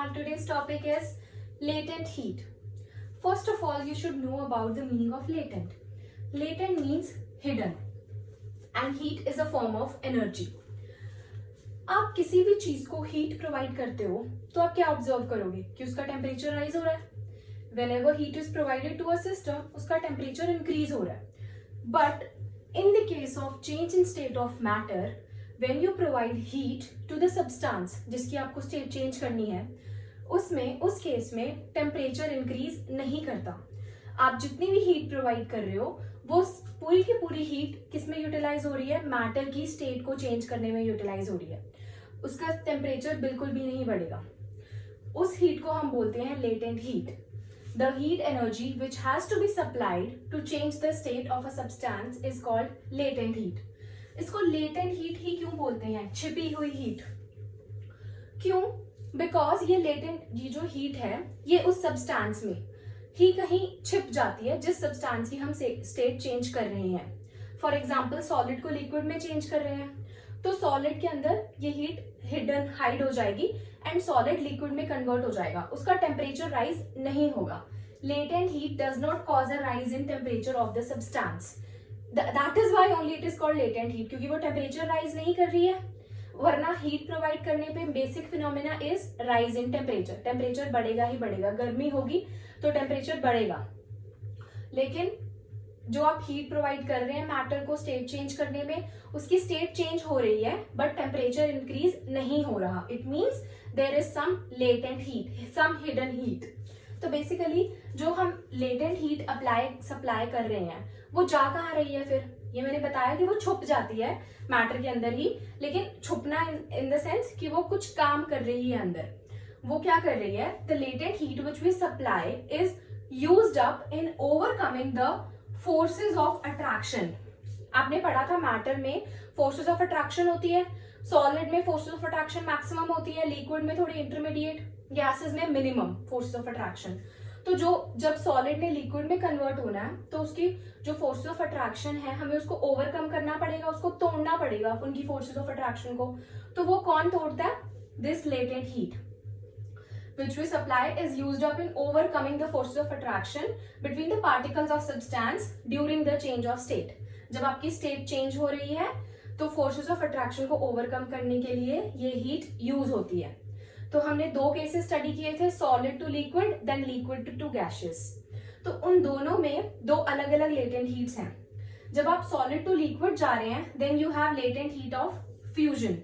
Our today's topic is latent heat. First of all, you should know about the meaning of latent. Latent means hidden and heat is a form of energy. आप किसी भी चीज को heat provide करते हो तो आप क्या ऑब्जर्व करोगे कि उसका टेम्परेचर राइज हो रहा है. Whenever heat is provided to a system, उसका टेम्परेचर इंक्रीज हो रहा है. But in the case of change in state of matter, when you provide heat to the substance जिसकी आपको स्टेट चेंज करनी है, उसमें उस केस में टेम्परेचर इंक्रीज नहीं करता. आप जितनी भी हीट प्रोवाइड कर रहे हो वो पूरी की पूरी हीट किस में यूटिलाइज हो रही है, मैटर की स्टेट को चेंज करने में यूटिलाइज हो रही है. उसका टेम्परेचर बिल्कुल भी नहीं बढ़ेगा. उस हीट को हम बोलते हैं latent heat. The heat energy which has to be supplied to change the state of a substance is called latent heat. इसको latent heat ही क्यों बोलते हैं, छिपी हुई हीट. क्यों? Because ये latent ये जो हीट है ये उस सब्सटेंस में ही कहीं छिप जाती है जिस सब्सटेंस की हम स्टेट चेंज कर रहे हैं. फॉर एग्जाम्पल सॉलिड को लिक्विड में चेंज कर रहे हैं तो सॉलिड के अंदर ये हीट हिडन हाइड हो जाएगी एंड सॉलिड लिक्विड में कन्वर्ट हो जाएगा. उसका टेम्परेचर राइज नहीं होगा. Latent heat does not cause a rise in temperature of the substance. That is why only it is called latent heat, क्योंकि वो टेम्परेचर राइज नहीं कर रही है. वरना हीट प्रोवाइड करने पे basic phenomena is rise in temperature. Temperature बढ़ेगा ही बढ़ेगा. गर्मी होगी तो टेम्परेचर बढ़ेगा. लेकिन जो आप हीट प्रोवाइड कर रहे हैं मैटर को स्टेट चेंज करने में, उसकी स्टेट चेंज हो रही है बट टेम्परेचर इंक्रीज नहीं हो रहा. It means there is some latent heat, some hidden heat. तो बेसिकली जो हम लेटेंट हीट सप्लाई कर रहे हैं वो जा कहाँ रही है फिर? ये मैंने बताया कि वो छुप जाती है मैटर के अंदर ही, लेकिन छुपना इन द सेंस कि वो कुछ काम कर रही है अंदर. वो क्या कर रही है? The latent heat which we supply is used up in overcoming the forces of attraction. आपने पढ़ा था मैटर में फोर्सेस ऑफ अट्रैक्शन होती है, सॉलिड में फोर्सेस ऑफ अट्रैक्शन मैक्सिमम होती है, लिक्विड में थोड़ी इंटरमीडिएट, गैसेस में मिनिमम फोर्सेस ऑफ अट्रैक्शन. तो जब सॉलिड ने लिक्विड में कन्वर्ट होना है तो उसकी जो फोर्सेस ऑफ अट्रैक्शन है हमें उसको ओवरकम करना पड़ेगा, उसको तोड़ना पड़ेगा उनकी फोर्सेस ऑफ अट्रैक्शन को. तो वो कौन तोड़ता है? This latent heat which we supply is used up in overcoming the forces of attraction between the particles of substance during the change of state. जब आपकी स्टेट चेंज हो रही है तो फोर्सेस ऑफ अट्रैक्शन को ओवरकम करने के लिए ये हीट यूज होती है. तो हमने दो केसेस स्टडी किए थे, solid to liquid then liquid to gases. तो उन दोनों में दो अलग अलग लेटेंट हीट्स हैं. जब आप सॉलिड टू लिक्विड जा रहे हैं then you have latent heat of fusion,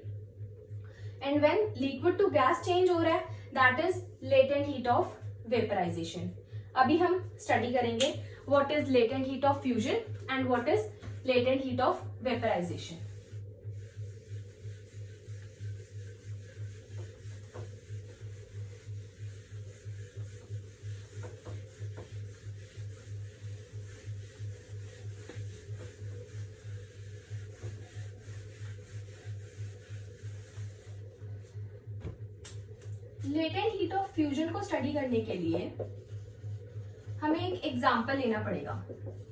and when liquid to gas change हो रहा है that is latent heat of vaporisation. अभी हम स्टडी करेंगे what is latent heat of fusion and what is latent heat of vaporisation. Latent heat of fusion को study करने के लिए हमें एक एग्जांपल लेना पड़ेगा.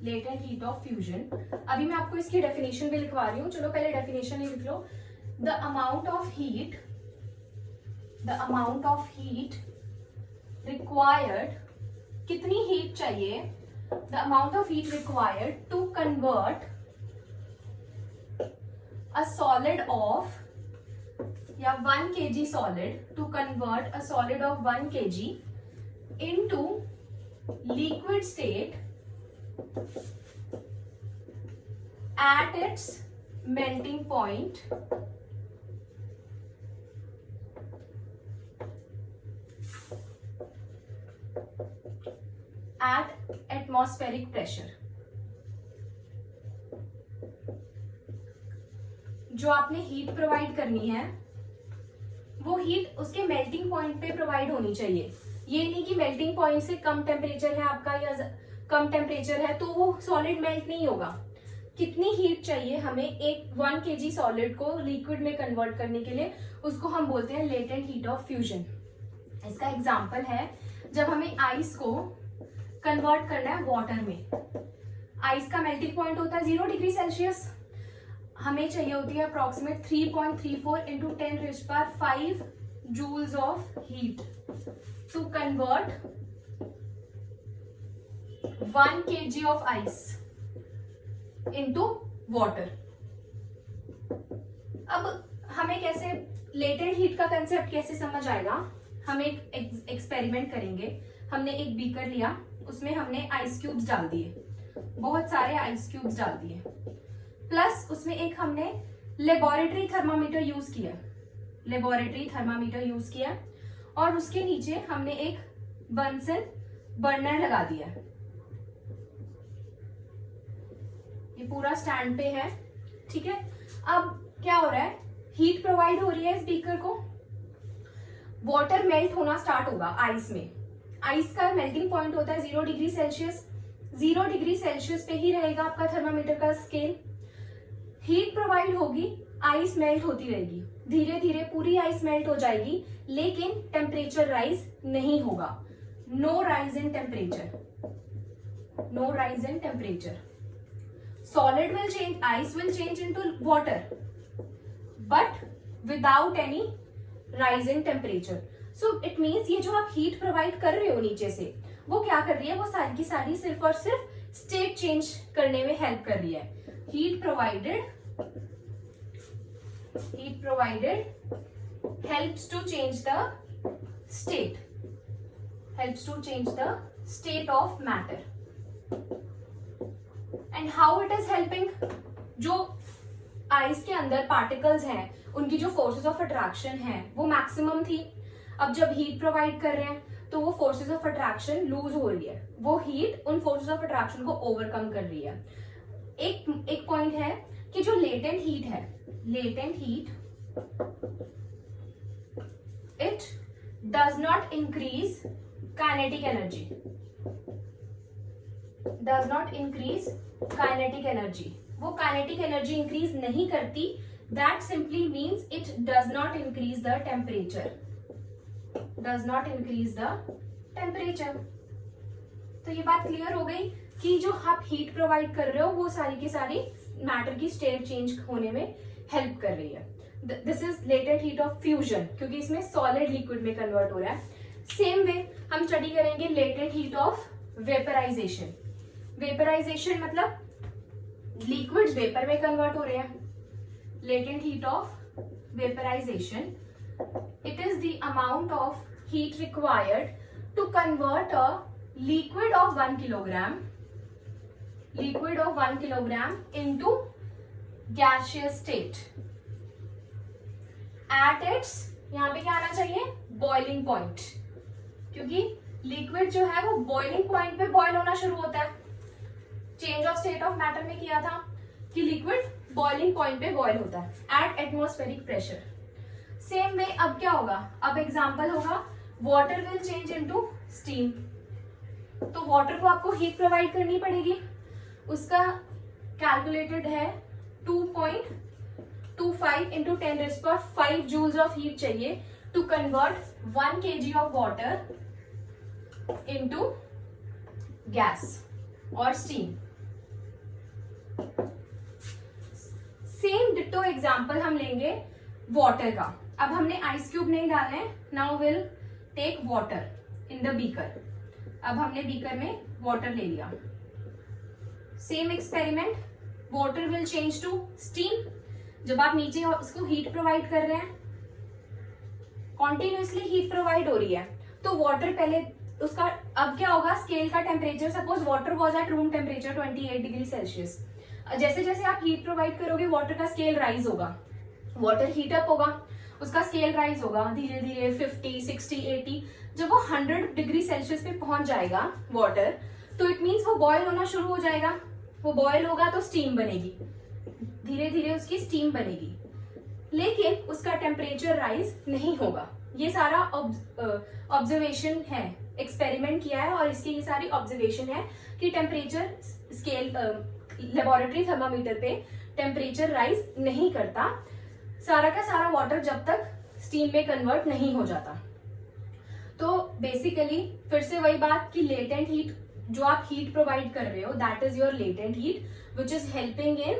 लेटेंट हीट ऑफ फ्यूजन, अभी मैं आपको इसकी डेफिनेशन भी लिखवा रही हूँ. चलो पहले डेफिनेशन ही लिख लो. The amount of heat required, कितनी हीट चाहिए? The amount of heat required to convert a solid of या 1 kg solid, to convert a solid of 1 kg into liquid state at its melting point at atmospheric pressure. जो आपने heat provide करनी है वो heat उसके melting point पे provide होनी चाहिए. ये नहीं कि मेल्टिंग पॉइंट से कम टेम्परेचर है आपका या कम टेम्परेचर है तो वो सॉलिड मेल्ट नहीं होगा. कितनी हीट चाहिए हमें एक 1 kg सॉलिड को लिक्विड में कन्वर्ट करने के लिए, उसको हम बोलते हैं लेटेंट हीट ऑफ फ्यूजन. इसका एग्जांपल है जब हमें आइस को कन्वर्ट करना है वाटर में. आइस का मेल्टिंग पॉइंट होता है 0 डिग्री सेल्सियस. हमें चाहिए होती है approximate 3.34 into 10⁵ joules of heat to convert 1 kg of ice into water. अब हमें कैसे लेटेंट हीट का कंसेप्ट कैसे समझ आएगा? हम एक एक्सपेरिमेंट करेंगे. हमने एक बीकर लिया, उसमें हमने आइस क्यूब्स डाल दिए, बहुत सारे आइस क्यूब्स डाल दिए, प्लस उसमें एक हमने लेबोरेटरी थर्मामीटर यूज किया, लेबोरेटरी थर्मामीटर यूज किया, और उसके नीचे हमने एक बंसन बर्नर लगा दिया. ये पूरा स्टैंड पे है, ठीक है. अब क्या हो रहा है? हीट प्रोवाइड हो रही है इस बीकर को. वाटर मेल्ट होना स्टार्ट होगा आइस में. आइस का मेल्टिंग पॉइंट होता है 0 डिग्री सेल्सियस. 0 डिग्री सेल्सियस पे ही रहेगा आपका थर्मामीटर का स्केल. हीट प्रोवाइड होगी, आइस मेल्ट होती रहेगी, धीरे धीरे पूरी आइस मेल्ट हो जाएगी, लेकिन टेम्परेचर राइज नहीं होगा. No rise in temperature, no rise in temperature. Solid will change, ice will change into water, but without any rise in temperature. So it means ये जो आप heat provide कर रहे हो नीचे से, वो क्या कर रही है? वो सारी की सारी सिर्फ और सिर्फ state change करने में help कर रही है. Heat provided helps to change the state, helps to change the state of matter. And how it is helping? जो आइस के अंदर पार्टिकल्स हैं, उनकी जो फोर्सेस ऑफ अट्रैक्शन है वो मैक्सिमम थी. अब जब हीट प्रोवाइड कर रहे हैं तो वो फोर्सेस ऑफ अट्रैक्शन लूज हो रही है, वो हीट उन फोर्सेस ऑफ अट्रैक्शन को ओवरकम कर रही है. एक पॉइंट है कि जो लेटेंट हीट है, latent heat it does not increase kinetic energy, does not increase kinetic energy. वो kinetic energy increase नहीं करती. That simply means it does not increase the temperature. Does not increase the temperature. तो ये बात clear हो गई कि जो आप हीट प्रोवाइड कर रहे हो वो सारी की सारी मैटर की स्टेट चेंज होने में हेल्प कर रही है. This is latent heat of fusion, क्योंकि इसमें सॉलिड लिक्विड में कन्वर्ट हो रहा है. सेम वे हम स्टडी करेंगे latent heat of vaporisation. Vaporisation मतलब लिक्विड्स वेपर में कन्वर्ट हो रहे हैं. Latent heat of vaporisation, it is the amount of heat required to convert a liquid of 1 kilogram, liquid of 1 kilogram into gaseous state at its, यहां पे क्या आना चाहिए? बॉइलिंग पॉइंट, क्योंकि लिक्विड जो है वो बॉइलिंग पॉइंट पे बॉइल होना शुरू होता है. Change of state of matter में किया था कि लिक्विड बॉइलिंग पॉइंट पे बॉइल होता है at atmospheric pressure. Same way अब क्या होगा? अब एग्जांपल होगा water will change into steam. तो वाटर को आपको हीट प्रोवाइड करनी पड़ेगी. उसका कैलकुलेटेड है 2.25 इंटू 10⁵ जूल्स ऑफ हीट चाहिए to convert 1 kg of water into gas और स्टीम. सेम डिट्टो एग्जांपल हम लेंगे वाटर का. अब हमने आइस क्यूब नहीं डालना है. Now will take water in the beaker. अब हमने बीकर में वाटर ले लिया. Same experiment, water will change to steam. जब आप नीचे उसको हीट प्रोवाइड कर रहे हैं, कॉन्टिन्यूसली हीट प्रोवाइड हो रही है, तो वाटर पहले उसका अब क्या होगा? स्केल का temperature, suppose water was at room temperature 28 degree Celsius. जैसे जैसे आप हीट प्रोवाइड करोगे वाटर का स्केल राइज होगा, वाटर हीट अप होगा, उसका स्केल राइज होगा धीरे धीरे 50, 60, 80. जब वो 100 डिग्री सेल्सियस पे पहुंच जाएगा वाटर, तो इट मीन्स वो बॉयल होना शुरू हो जाएगा. वो बॉयल होगा तो स्टीम बनेगी, धीरे धीरे उसकी स्टीम बनेगी, लेकिन उसका टेम्परेचर राइज नहीं होगा. ये सारा ऑब्जर्वेशन है, एक्सपेरिमेंट किया है, और इसकी ये सारी ऑब्जर्वेशन है कि टेम्परेचर स्केल लेबोरेटरी थर्मामीटर पे टेम्परेचर राइज नहीं करता. सारा का सारा वाटर जब तक स्टीम में कन्वर्ट नहीं हो जाता. तो बेसिकली फिर से वही बात कि लेटेंट हीट, जो आप हीट प्रोवाइड कर रहे हो, that is your latent heat which is helping in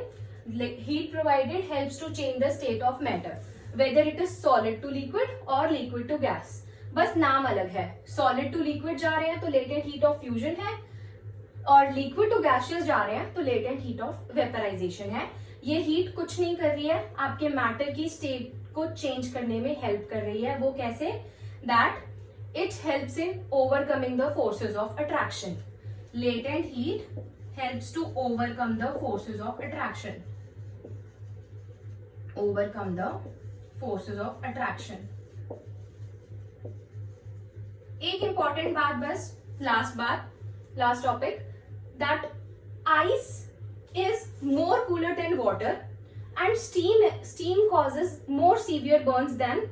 heat provided helps to change the state of matter. whether it is solid to liquid or liquid to gas. बस नाम अलग है. Solid to liquid जा रहे हैं तो latent heat of fusion है, और liquid to gaseous जा रहे हैं तो latent heat of vaporization है. ये heat कुछ नहीं कर रही है, आपके matter की state को change करने में help कर रही है. वो कैसे? That it helps in overcoming the forces of attraction. Latent heat helps to overcome the forces of attraction. Overcome the forces of attraction. एक important बात बस, last topic, that ice is more cooler than water and steam causes more severe burns than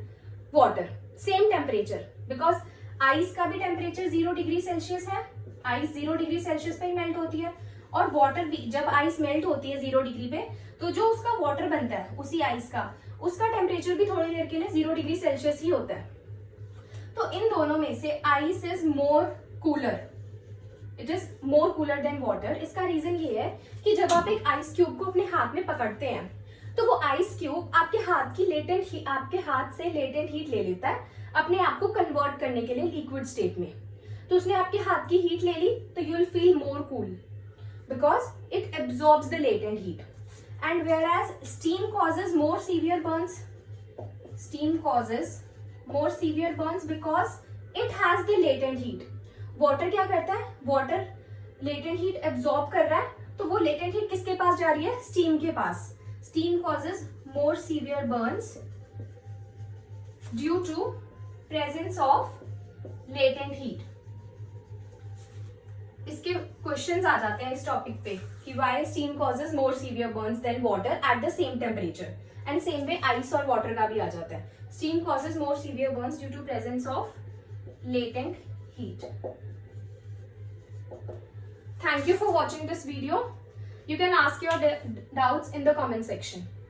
water. Same temperature, because ice का भी temperature 0 degree Celsius है. ice 0 degree Celsius पे ही melt होती है, और वाटर भी जब आइस मेल्ट होती है 0 डिग्री पे, तो जो उसका वाटर बनता है उसी आइस का, उसका टेम्परेचर भी थोड़ी देर के लिए 0 डिग्री सेल्सियस ही होता है. तो इन दोनों में से ice is more cooler, it is more cooler than water. इसका रीजन ये है कि जब आप एक आइस क्यूब को अपने हाथ में पकड़ते हैं तो वो आइस क्यूब आपके हाथ से लेटेंट हीट ले लेता है अपने आप को कन्वर्ट करने के लिए लिक्विड स्टेट में. तो उसने आपके हाथ की हीट ले ली, तो you will feel more cool because it absorbs the latent heat. And whereas steam causes more severe burns because it has the latent heat. Water क्या करता है? Water latent heat absorb कर रहा है, तो वो latent heat किसके पास जा रही है? Steam के पास. Steam causes more severe burns due to presence of latent heat. इसके क्वेश्चंस आ जाते हैं इस टॉपिक पे कि why steam causes more severe burns than water at the same temperature, and same way ice और वाटर का भी आ जाता है. Steam causes more severe burns due to presence of latent heat. Thank you for watching this video. You can ask your doubts in the comment section.